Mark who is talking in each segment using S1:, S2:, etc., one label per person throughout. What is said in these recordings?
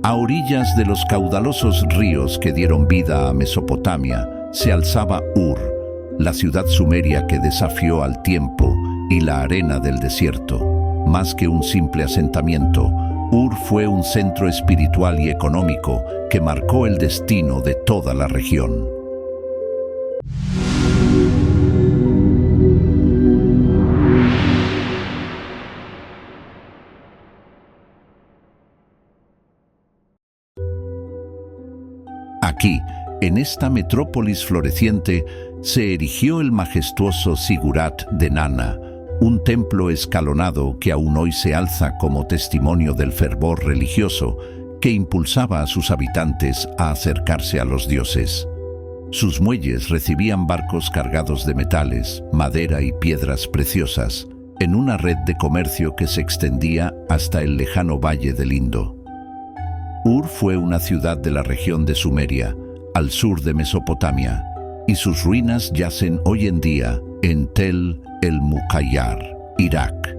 S1: A orillas de los caudalosos ríos que dieron vida a Mesopotamia, se alzaba Ur, la ciudad sumeria que desafió al tiempo y la arena del desierto. Más que un simple asentamiento, Ur fue un centro espiritual y económico que marcó el destino de toda la región. Aquí, en esta metrópolis floreciente, se erigió el majestuoso Sigurat de Nana, un templo escalonado que aún hoy se alza como testimonio del fervor religioso que impulsaba a sus habitantes a acercarse a los dioses. Sus muelles recibían barcos cargados de metales, madera y piedras preciosas, en una red de comercio que se extendía hasta el lejano valle del Indo. Ur fue una ciudad de la región de Sumeria, al sur de Mesopotamia, y sus ruinas yacen hoy en día en Tel el-Muqayyar, Irak.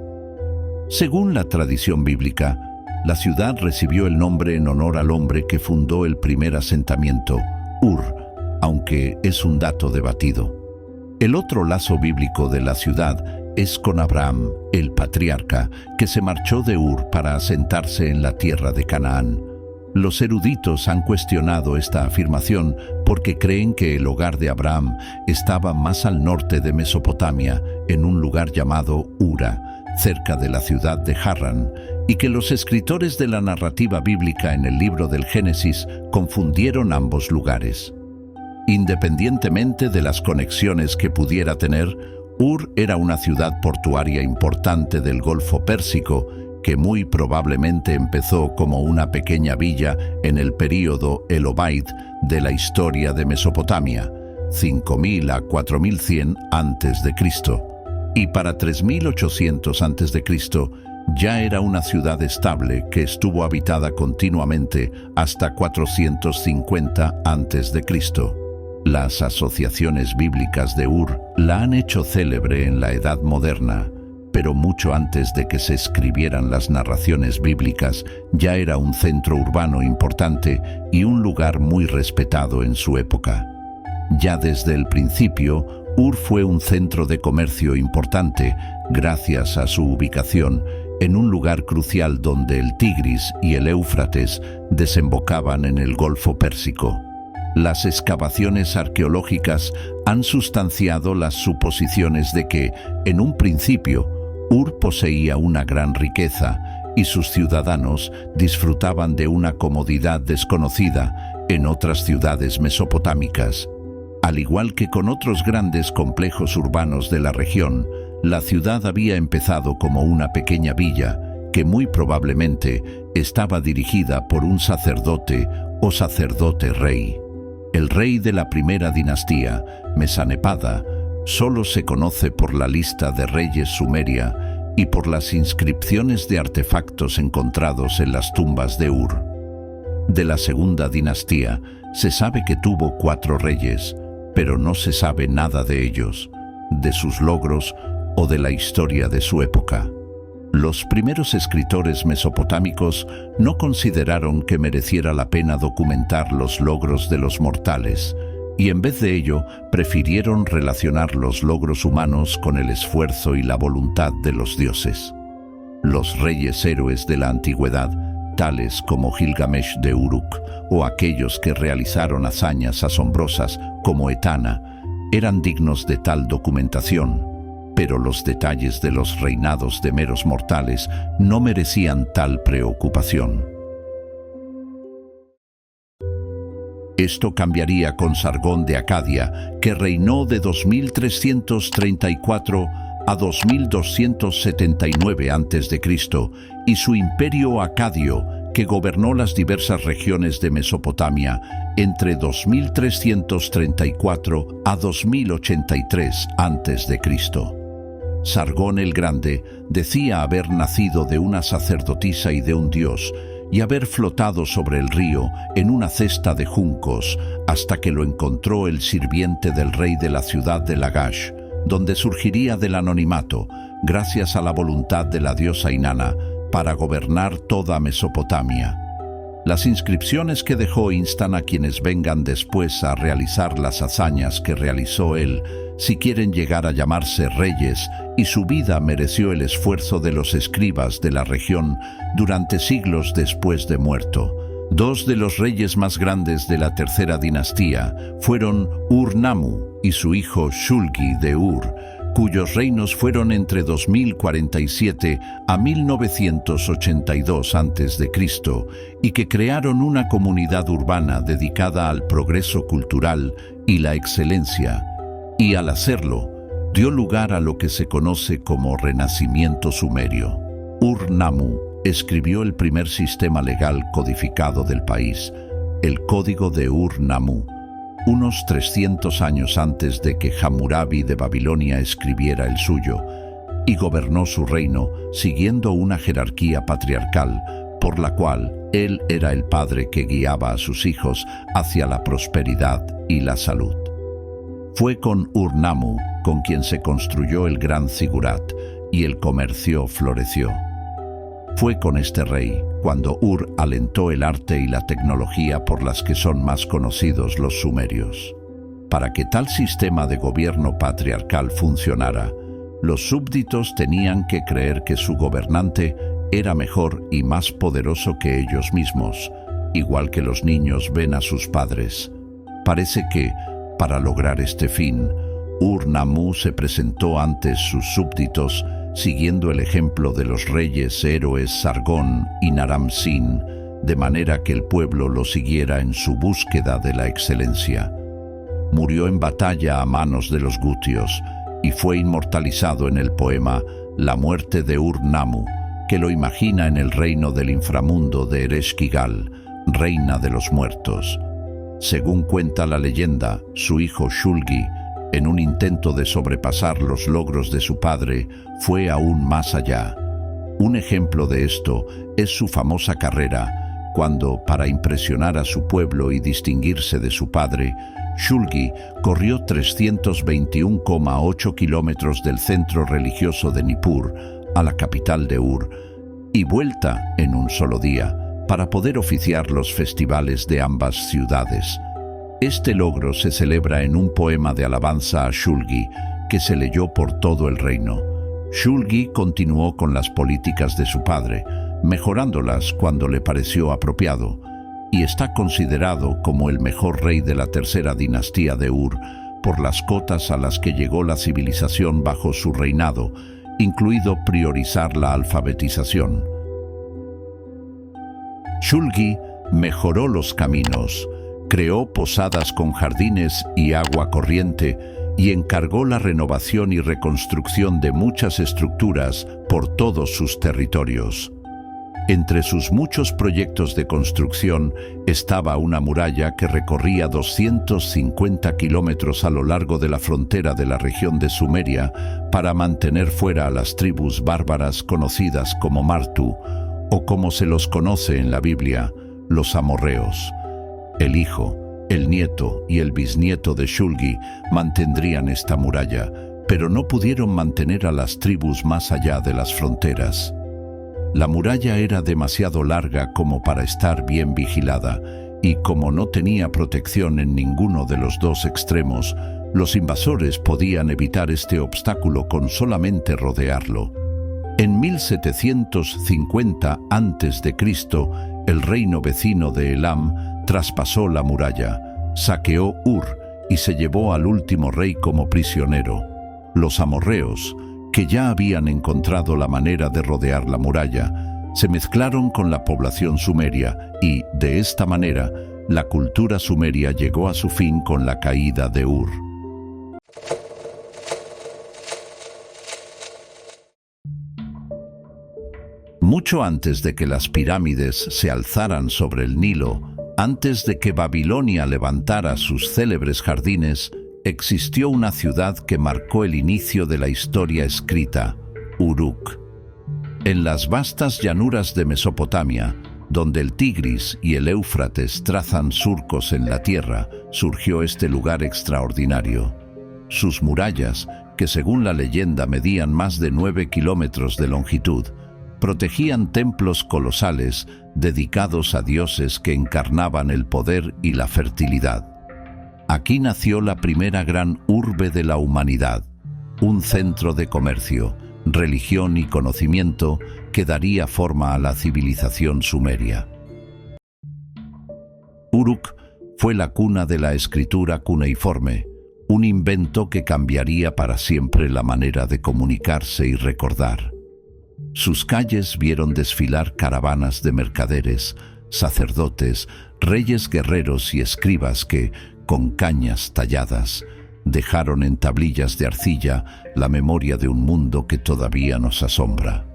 S1: Según la tradición bíblica, la ciudad recibió el nombre en honor al hombre que fundó el primer asentamiento, Ur, aunque es un dato debatido. El otro lazo bíblico de la ciudad es con Abraham, el patriarca, que se marchó de Ur para asentarse en la tierra de Canaán. Los eruditos han cuestionado esta afirmación porque creen que el hogar de Abraham estaba más al norte de Mesopotamia, en un lugar llamado Ura, cerca de la ciudad de Harran, y que los escritores de la narrativa bíblica en el libro del Génesis confundieron ambos lugares. Independientemente de las conexiones que pudiera tener, Ur era una ciudad portuaria importante del Golfo Pérsico, que muy probablemente empezó como una pequeña villa en el período Elobaid de la historia de Mesopotamia, 5000 a 4100 a.C., y para 3800 a.C. ya era una ciudad estable que estuvo habitada continuamente hasta 450 a.C. Las asociaciones bíblicas de Ur la han hecho célebre en la Edad Moderna, pero mucho antes de que se escribieran las narraciones bíblicas, ya era un centro urbano importante y un lugar muy respetado en su época. Ya desde el principio, Ur fue un centro de comercio importante, gracias a su ubicación en un lugar crucial donde el Tigris y el Éufrates desembocaban en el Golfo Pérsico. Las excavaciones arqueológicas han sustanciado las suposiciones de que, en un principio, Ur poseía una gran riqueza y sus ciudadanos disfrutaban de una comodidad desconocida en otras ciudades mesopotámicas. Al igual que con otros grandes complejos urbanos de la región, la ciudad había empezado como una pequeña villa que muy probablemente estaba dirigida por un sacerdote o sacerdote rey. El rey de la primera dinastía, Mesanepada, solo se conoce por la lista de reyes sumeria y por las inscripciones de artefactos encontrados en las tumbas de Ur. De la segunda dinastía se sabe que tuvo 4 reyes, pero no se sabe nada de ellos, de sus logros o de la historia de su época. Los primeros escritores mesopotámicos no consideraron que mereciera la pena documentar los logros de los mortales, y en vez de ello prefirieron relacionar los logros humanos con el esfuerzo y la voluntad de los dioses. Los reyes héroes de la antigüedad, tales como Gilgamesh de Uruk, o aquellos que realizaron hazañas asombrosas como Etana, eran dignos de tal documentación, pero los detalles de los reinados de meros mortales no merecían tal preocupación. Esto cambiaría con Sargón de Acadia, que reinó de 2334 a 2279 a.C., y su imperio acadio, que gobernó las diversas regiones de Mesopotamia entre 2334 a 2083 a.C. Sargón el Grande decía haber nacido de una sacerdotisa y de un dios, y haber flotado sobre el río en una cesta de juncos hasta que lo encontró el sirviente del rey de la ciudad de Lagash, donde surgiría del anonimato, gracias a la voluntad de la diosa Inanna, para gobernar toda Mesopotamia. Las inscripciones que dejó instan a quienes vengan después a realizar las hazañas que realizó él, si quieren llegar a llamarse reyes, y su vida mereció el esfuerzo de los escribas de la región durante siglos después de muerto. Dos de los reyes más grandes de la tercera dinastía fueron Ur-Nammu y su hijo Shulgi de Ur, cuyos reinos fueron entre 2047 a 1982 a.C., y que crearon una comunidad urbana dedicada al progreso cultural y la excelencia, y al hacerlo, dio lugar a lo que se conoce como Renacimiento Sumerio. Ur-Nammu escribió el primer sistema legal codificado del país, el Código de Ur-Nammu, unos 300 años antes de que Hammurabi de Babilonia escribiera el suyo, y gobernó su reino siguiendo una jerarquía patriarcal por la cual él era el padre que guiaba a sus hijos hacia la prosperidad y la salud. Fue con Ur-Nammu con quien se construyó el gran zigurat y el comercio floreció. Fue con este rey cuando Ur alentó el arte y la tecnología por las que son más conocidos los sumerios. Para que tal sistema de gobierno patriarcal funcionara, los súbditos tenían que creer que su gobernante era mejor y más poderoso que ellos mismos, igual que los niños ven a sus padres. Parece que, para lograr este fin, Ur-Nammu se presentó ante sus súbditos siguiendo el ejemplo de los reyes héroes Sargón y Naram-Sin, de manera que el pueblo lo siguiera en su búsqueda de la excelencia. Murió en batalla a manos de los gutios y fue inmortalizado en el poema La muerte de Ur-Nammu, que lo imagina en el reino del inframundo de Ereshkigal, reina de los muertos. Según cuenta la leyenda, su hijo Shulgi, en un intento de sobrepasar los logros de su padre, fue aún más allá. Un ejemplo de esto es su famosa carrera, cuando, para impresionar a su pueblo y distinguirse de su padre, Shulgi corrió 321,8 kilómetros del centro religioso de Nippur a la capital de Ur, y vuelta en un solo día, para poder oficiar los festivales de ambas ciudades. Este logro se celebra en un poema de alabanza a Shulgi, que se leyó por todo el reino. Shulgi continuó con las políticas de su padre, mejorándolas cuando le pareció apropiado, y está considerado como el mejor rey de la tercera dinastía de Ur por las cotas a las que llegó la civilización bajo su reinado, incluido priorizar la alfabetización. Shulgi mejoró los caminos, creó posadas con jardines y agua corriente y encargó la renovación y reconstrucción de muchas estructuras por todos sus territorios. Entre sus muchos proyectos de construcción estaba una muralla que recorría 250 kilómetros a lo largo de la frontera de la región de Sumeria para mantener fuera a las tribus bárbaras conocidas como Martu, o como se los conoce en la Biblia, los amorreos. El hijo, el nieto y el bisnieto de Shulgi mantendrían esta muralla, pero no pudieron mantener a las tribus más allá de las fronteras. La muralla era demasiado larga como para estar bien vigilada, y como no tenía protección en ninguno de los dos extremos, los invasores podían evitar este obstáculo con solamente rodearlo. En 1750 a.C., el reino vecino de Elam traspasó la muralla, saqueó Ur y se llevó al último rey como prisionero. Los amorreos, que ya habían encontrado la manera de rodear la muralla, se mezclaron con la población sumeria y, de esta manera, la cultura sumeria llegó a su fin con la caída de Ur. Mucho antes de que las pirámides se alzaran sobre el Nilo, antes de que Babilonia levantara sus célebres jardines, existió una ciudad que marcó el inicio de la historia escrita, Uruk. En las vastas llanuras de Mesopotamia, donde el Tigris y el Éufrates trazan surcos en la tierra, surgió este lugar extraordinario. Sus murallas, que según la leyenda medían más de 9 kilómetros de longitud, protegían templos colosales dedicados a dioses que encarnaban el poder y la fertilidad. Aquí nació la primera gran urbe de la humanidad, un centro de comercio, religión y conocimiento que daría forma a la civilización sumeria. Uruk fue la cuna de la escritura cuneiforme, un invento que cambiaría para siempre la manera de comunicarse y recordar. Sus calles vieron desfilar caravanas de mercaderes, sacerdotes, reyes guerreros y escribas que, con cañas talladas, dejaron en tablillas de arcilla la memoria de un mundo que todavía nos asombra.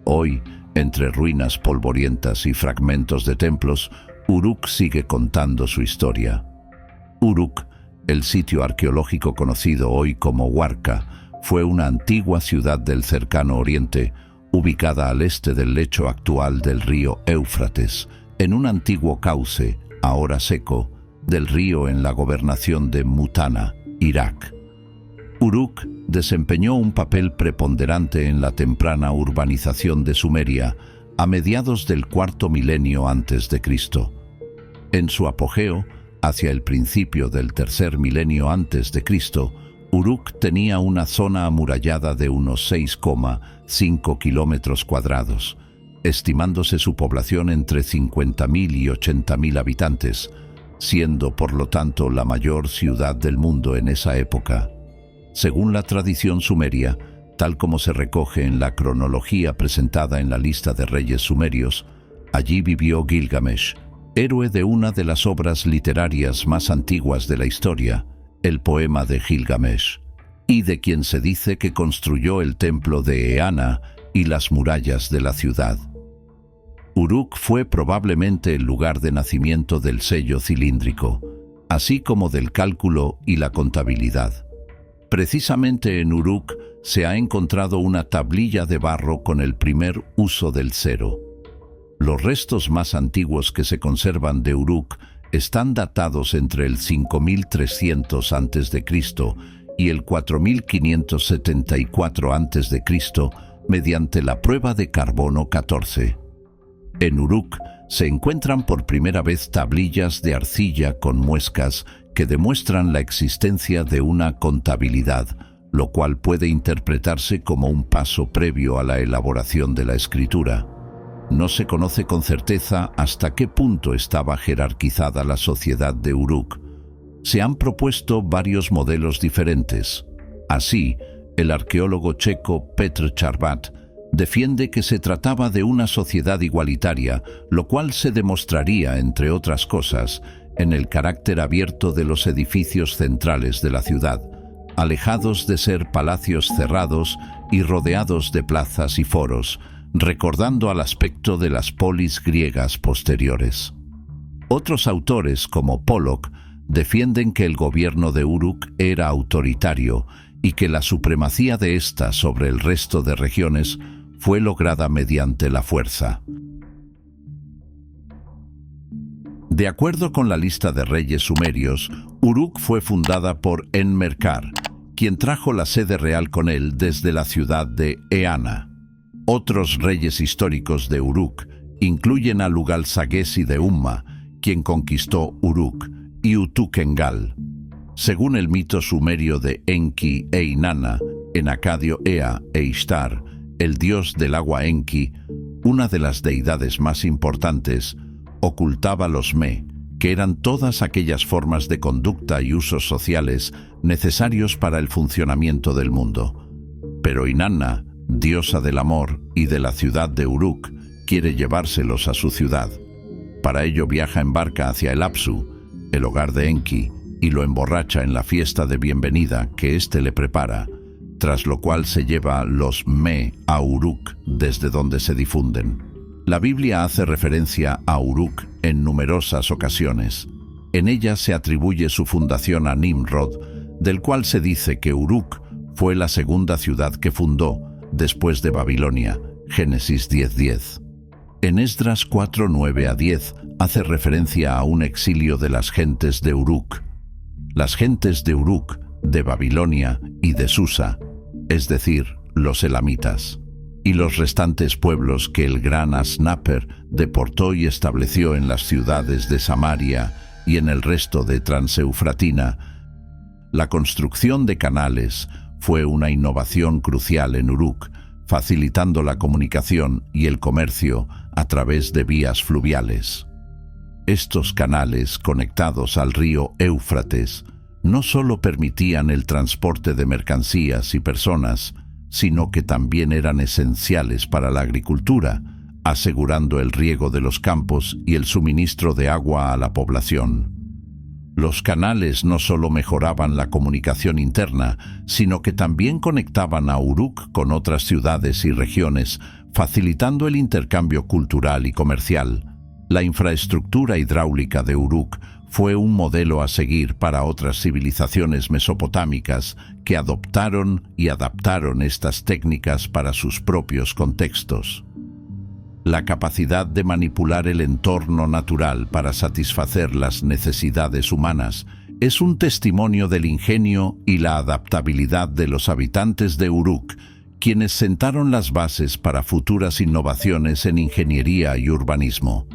S1: Hoy, entre ruinas polvorientas y fragmentos de templos, Uruk sigue contando su historia. Uruk, el sitio arqueológico conocido hoy como Huarca, fue una antigua ciudad del cercano oriente, ubicada al este del lecho actual del río Éufrates, en un antiguo cauce, ahora seco, del río en la gobernación de Mutana, Irak. Uruk desempeñó un papel preponderante en la temprana urbanización de Sumeria a mediados del cuarto milenio antes de Cristo. En su apogeo, hacia el principio del tercer milenio antes de Cristo, Uruk tenía una zona amurallada de unos 6,5 kilómetros cuadrados, estimándose su población entre 50.000 y 80.000 habitantes, siendo por lo tanto la mayor ciudad del mundo en esa época. Según la tradición sumeria, tal como se recoge en la cronología presentada en la lista de reyes sumerios, allí vivió Gilgamesh, héroe de una de las obras literarias más antiguas de la historia, el poema de Gilgamesh, y de quien se dice que construyó el templo de Eana y las murallas de la ciudad. Uruk fue probablemente el lugar de nacimiento del sello cilíndrico, así como del cálculo y la contabilidad. Precisamente en Uruk se ha encontrado una tablilla de barro con el primer uso del cero. Los restos más antiguos que se conservan de Uruk están datados entre el 5300 a.C. y el 4574 a.C. mediante la prueba de carbono 14. En Uruk se encuentran por primera vez tablillas de arcilla con muescas que demuestran la existencia de una contabilidad, lo cual puede interpretarse como un paso previo a la elaboración de la escritura. No se conoce con certeza hasta qué punto estaba jerarquizada la sociedad de Uruk. Se han propuesto varios modelos diferentes. Así, el arqueólogo checo Petr Charvat defiende que se trataba de una sociedad igualitaria, lo cual se demostraría, entre otras cosas, en el carácter abierto de los edificios centrales de la ciudad, alejados de ser palacios cerrados y rodeados de plazas y foros, recordando al aspecto de las polis griegas posteriores. Otros autores, como Pollock, defienden que el gobierno de Uruk era autoritario y que la supremacía de ésta sobre el resto de regiones fue lograda mediante la fuerza. De acuerdo con la lista de reyes sumerios, Uruk fue fundada por Enmerkar, quien trajo la sede real con él desde la ciudad de Eana. Otros reyes históricos de Uruk incluyen a Lugal-Sagesi de Umma, quien conquistó Uruk, y Utuk-Engal. Según el mito sumerio de Enki e Inanna, en acadio Ea e Ishtar, el dios del agua Enki, una de las deidades más importantes, ocultaba los me, que eran todas aquellas formas de conducta y usos sociales necesarios para el funcionamiento del mundo. Pero Inanna, diosa del amor y de la ciudad de Uruk, quiere llevárselos a su ciudad. Para ello viaja en barca hacia el Apsu, el hogar de Enki, y lo emborracha en la fiesta de bienvenida que éste le prepara, tras lo cual se lleva los me a Uruk, desde donde se difunden. La Biblia hace referencia a Uruk en numerosas ocasiones. En ella se atribuye su fundación a Nimrod, del cual se dice que Uruk fue la segunda ciudad que fundó después de Babilonia, Génesis 10:10. En Esdras 4:9-10 hace referencia a un exilio de las gentes de Uruk. Las gentes de Uruk, de Babilonia y de Susa, es decir, los elamitas. y los restantes pueblos que el gran Asnaper deportó y estableció en las ciudades de Samaria y en el resto de Transeufratina. La construcción de canales fue una innovación crucial en Uruk, facilitando la comunicación y el comercio a través de vías fluviales. Estos canales, conectados al río Éufrates, no solo permitían el transporte de mercancías y personas, sino que también eran esenciales para la agricultura, asegurando el riego de los campos y el suministro de agua a la población. Los canales no solo mejoraban la comunicación interna, sino que también conectaban a Uruk con otras ciudades y regiones, facilitando el intercambio cultural y comercial. La infraestructura hidráulica de Uruk fue un modelo a seguir para otras civilizaciones mesopotámicas que adoptaron y adaptaron estas técnicas para sus propios contextos. La capacidad de manipular el entorno natural para satisfacer las necesidades humanas es un testimonio del ingenio y la adaptabilidad de los habitantes de Uruk, quienes sentaron las bases para futuras innovaciones en ingeniería y urbanismo.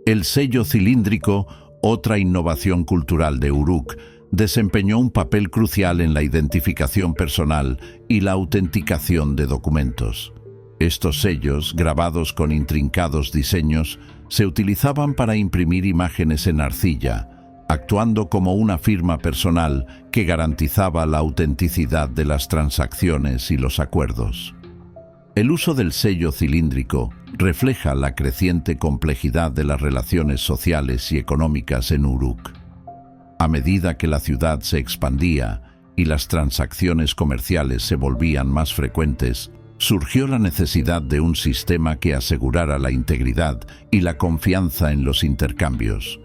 S1: El sello cilíndrico, otra innovación cultural de Uruk, desempeñó un papel crucial en la identificación personal y la autenticación de documentos. Estos sellos, grabados con intrincados diseños, se utilizaban para imprimir imágenes en arcilla, actuando como una firma personal que garantizaba la autenticidad de las transacciones y los acuerdos. El uso del sello cilíndrico refleja la creciente complejidad de las relaciones sociales y económicas en Uruk. A medida que la ciudad se expandía y las transacciones comerciales se volvían más frecuentes, surgió la necesidad de un sistema que asegurara la integridad y la confianza en los intercambios.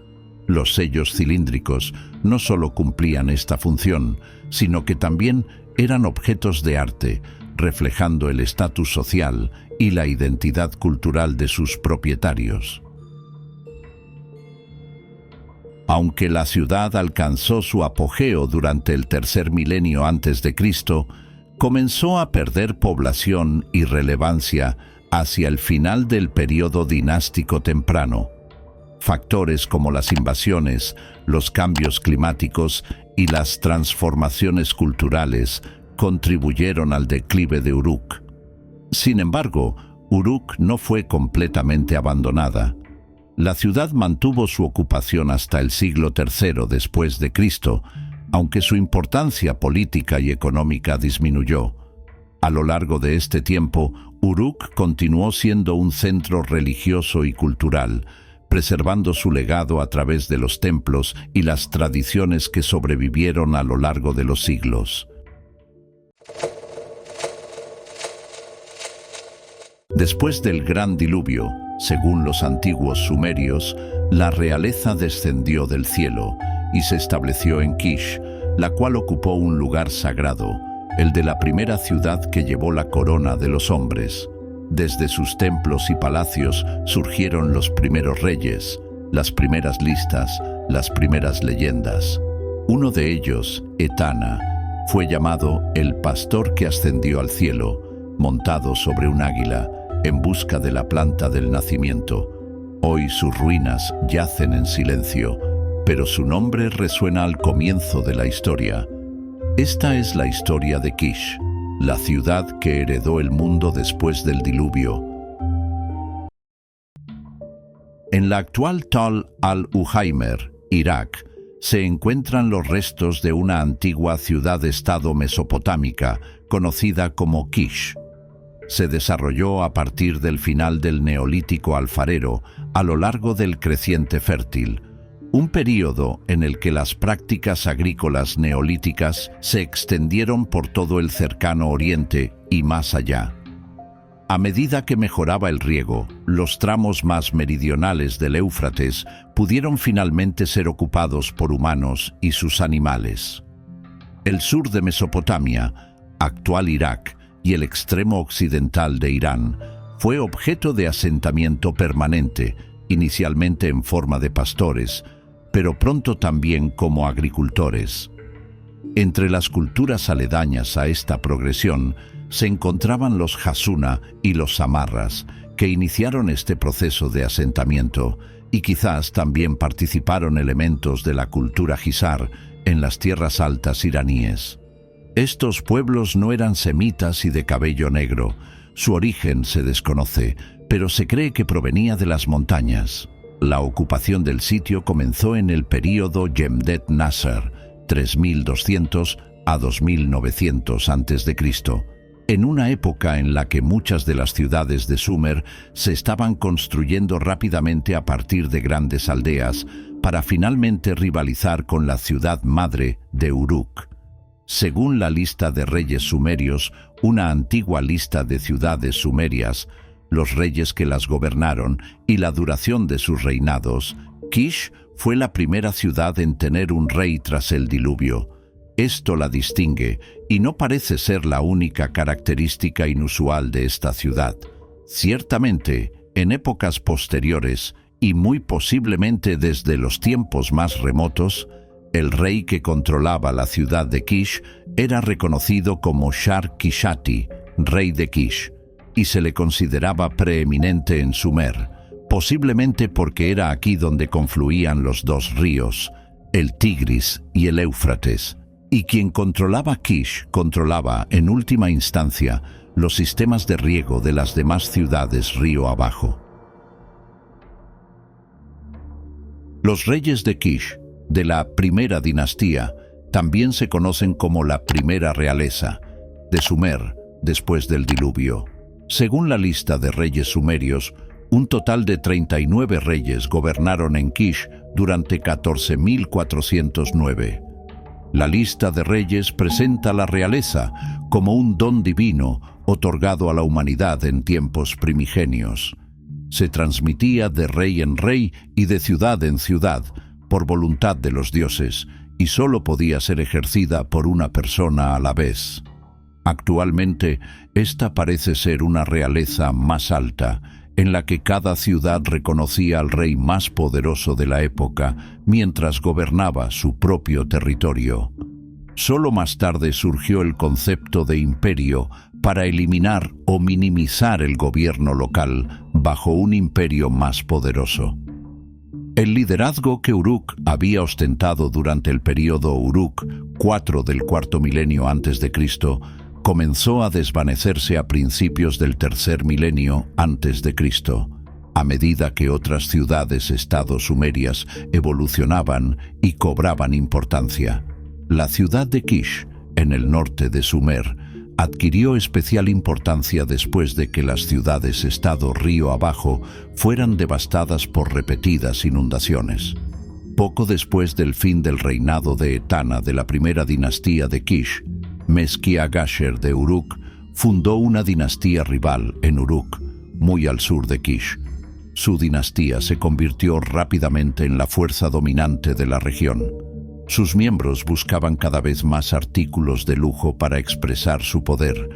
S1: Los sellos cilíndricos no solo cumplían esta función, sino que también eran objetos de arte, reflejando el estatus social y la identidad cultural de sus propietarios. Aunque la ciudad alcanzó su apogeo durante el tercer milenio antes de Cristo, comenzó a perder población y relevancia hacia el final del período dinástico temprano. Factores como las invasiones, los cambios climáticos y las transformaciones culturales contribuyeron al declive de Uruk. Sin embargo, Uruk no fue completamente abandonada. La ciudad mantuvo su ocupación hasta el siglo III después de Cristo, aunque su importancia política y económica disminuyó. A lo largo de este tiempo, Uruk continuó siendo un centro religioso y cultural, preservando su legado a través de los templos y las tradiciones que sobrevivieron a lo largo de los siglos. Después del gran diluvio, según los antiguos sumerios, la realeza descendió del cielo y se estableció en Kish, la cual ocupó un lugar sagrado, el de la primera ciudad que llevó la corona de los hombres. Desde sus templos y palacios surgieron los primeros reyes, las primeras listas, las primeras leyendas. Uno de ellos, Etana, fue llamado el pastor que ascendió al cielo, montado sobre un águila, en busca de la planta del nacimiento. Hoy sus ruinas yacen en silencio, pero su nombre resuena al comienzo de la historia. Esta es la historia de Kish, la ciudad que heredó el mundo después del diluvio. En la actual Tal al-Uhaymer, Irak, se encuentran los restos de una antigua ciudad-estado mesopotámica, conocida como Kish. Se desarrolló a partir del final del Neolítico alfarero a lo largo del Creciente Fértil, un período en el que las prácticas agrícolas neolíticas se extendieron por todo el cercano Oriente y más allá. A medida que mejoraba el riego, los tramos más meridionales del Éufrates pudieron finalmente ser ocupados por humanos y sus animales. El sur de Mesopotamia, actual Irak, y el extremo occidental de Irán, fue objeto de asentamiento permanente, inicialmente en forma de pastores, pero pronto también como agricultores. Entre las culturas aledañas a esta progresión se encontraban los Hasuna y los Samarras, que iniciaron este proceso de asentamiento, y quizás también participaron elementos de la cultura Hisar en las tierras altas iraníes. Estos pueblos no eran semitas y de cabello negro. Su origen se desconoce, pero se cree que provenía de las montañas. La ocupación del sitio comenzó en el período Jemdet Nasser, 3200 a 2900 a.C., en una época en la que muchas de las ciudades de Sumer se estaban construyendo rápidamente a partir de grandes aldeas para finalmente rivalizar con la ciudad madre de Uruk. Según la lista de reyes sumerios, una antigua lista de ciudades sumerias, los reyes que las gobernaron y la duración de sus reinados, Kish fue la primera ciudad en tener un rey tras el diluvio. Esto la distingue y no parece ser la única característica inusual de esta ciudad. Ciertamente, en épocas posteriores, y muy posiblemente desde los tiempos más remotos, el rey que controlaba la ciudad de Kish era reconocido como Shar-Kishati, rey de Kish, y se le consideraba preeminente en Sumer, posiblemente porque era aquí donde confluían los dos ríos, el Tigris y el Éufrates, y quien controlaba Kish controlaba, en última instancia, los sistemas de riego de las demás ciudades río abajo. Los reyes de Kish, de la primera dinastía, también se conocen como la primera realeza, de Sumer, después del diluvio. Según la lista de reyes sumerios, un total de 39 reyes gobernaron en Kish durante 14.409. La lista de reyes presenta la realeza como un don divino otorgado a la humanidad en tiempos primigenios. Se transmitía de rey en rey y de ciudad en ciudad, por voluntad de los dioses, y solo podía ser ejercida por una persona a la vez. Actualmente, esta parece ser una realeza más alta, en la que cada ciudad reconocía al rey más poderoso de la época, mientras gobernaba su propio territorio. Solo más tarde surgió el concepto de imperio para eliminar o minimizar el gobierno local bajo un imperio más poderoso. El liderazgo que Uruk había ostentado durante el período Uruk IV del cuarto milenio antes de Cristo comenzó a desvanecerse a principios del tercer milenio antes de Cristo, a medida que otras ciudades-estado sumerias evolucionaban y cobraban importancia. La ciudad de Kish, en el norte de Sumer, adquirió especial importancia después de que las ciudades-estado río abajo fueran devastadas por repetidas inundaciones. Poco después del fin del reinado de Etana de la primera dinastía de Kish, Mesquiagasher de Uruk fundó una dinastía rival en Uruk, muy al sur de Kish. Su dinastía se convirtió rápidamente en la fuerza dominante de la región. Sus miembros buscaban cada vez más artículos de lujo para expresar su poder,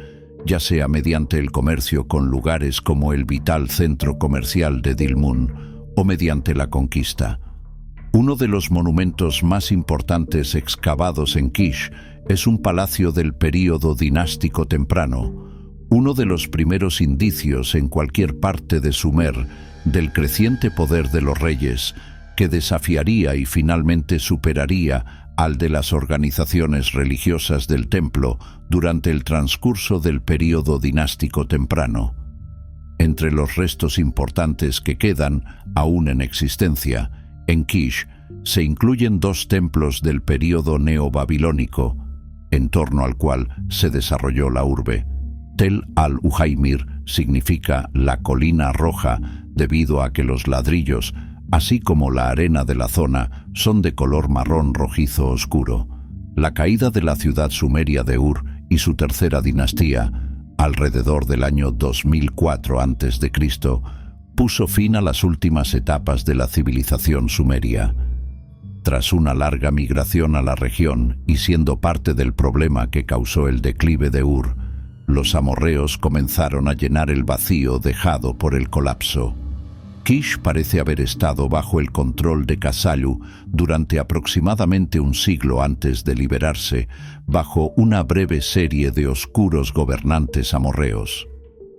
S1: ya sea mediante el comercio con lugares como el vital centro comercial de Dilmun o mediante la conquista. Uno de los monumentos más importantes excavados en Kish es un palacio del período dinástico temprano, uno de los primeros indicios en cualquier parte de Sumer del creciente poder de los reyes, que desafiaría y finalmente superaría al de las organizaciones religiosas del templo durante el transcurso del período dinástico temprano. Entre los restos importantes que quedan, aún en existencia, en Kish se incluyen dos templos del período neobabilónico, en torno al cual se desarrolló la urbe. Tel al-Ujaimir significa la colina roja debido a que los ladrillos, así como la arena de la zona, son de color marrón rojizo oscuro. La caída de la ciudad sumeria de Ur y su tercera dinastía, alrededor del año 2004 a.C., puso fin a las últimas etapas de la civilización sumeria. Tras una larga migración a la región y siendo parte del problema que causó el declive de Ur, los amorreos comenzaron a llenar el vacío dejado por el colapso. Kish parece haber estado bajo el control de Kasalu durante aproximadamente un siglo antes de liberarse, bajo una breve serie de oscuros gobernantes amorreos.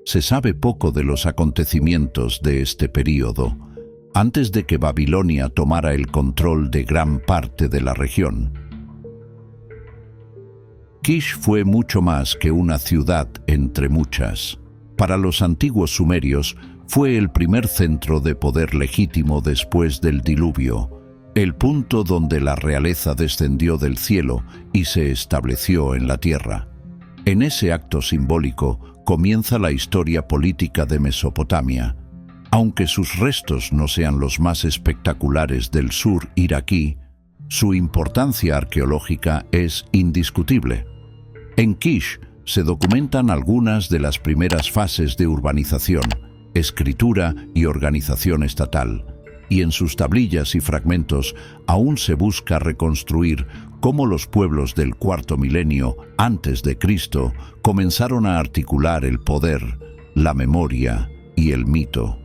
S1: Se sabe poco de los acontecimientos de este período, antes de que Babilonia tomara el control de gran parte de la región. Kish fue mucho más que una ciudad entre muchas. Para los antiguos sumerios, fue el primer centro de poder legítimo después del diluvio, el punto donde la realeza descendió del cielo y se estableció en la tierra. En ese acto simbólico comienza la historia política de Mesopotamia. Aunque sus restos no sean los más espectaculares del sur iraquí, su importancia arqueológica es indiscutible. En Kish se documentan algunas de las primeras fases de urbanización, escritura y organización estatal, y en sus tablillas y fragmentos aún se busca reconstruir cómo los pueblos del cuarto milenio antes de Cristo comenzaron a articular el poder, la memoria y el mito.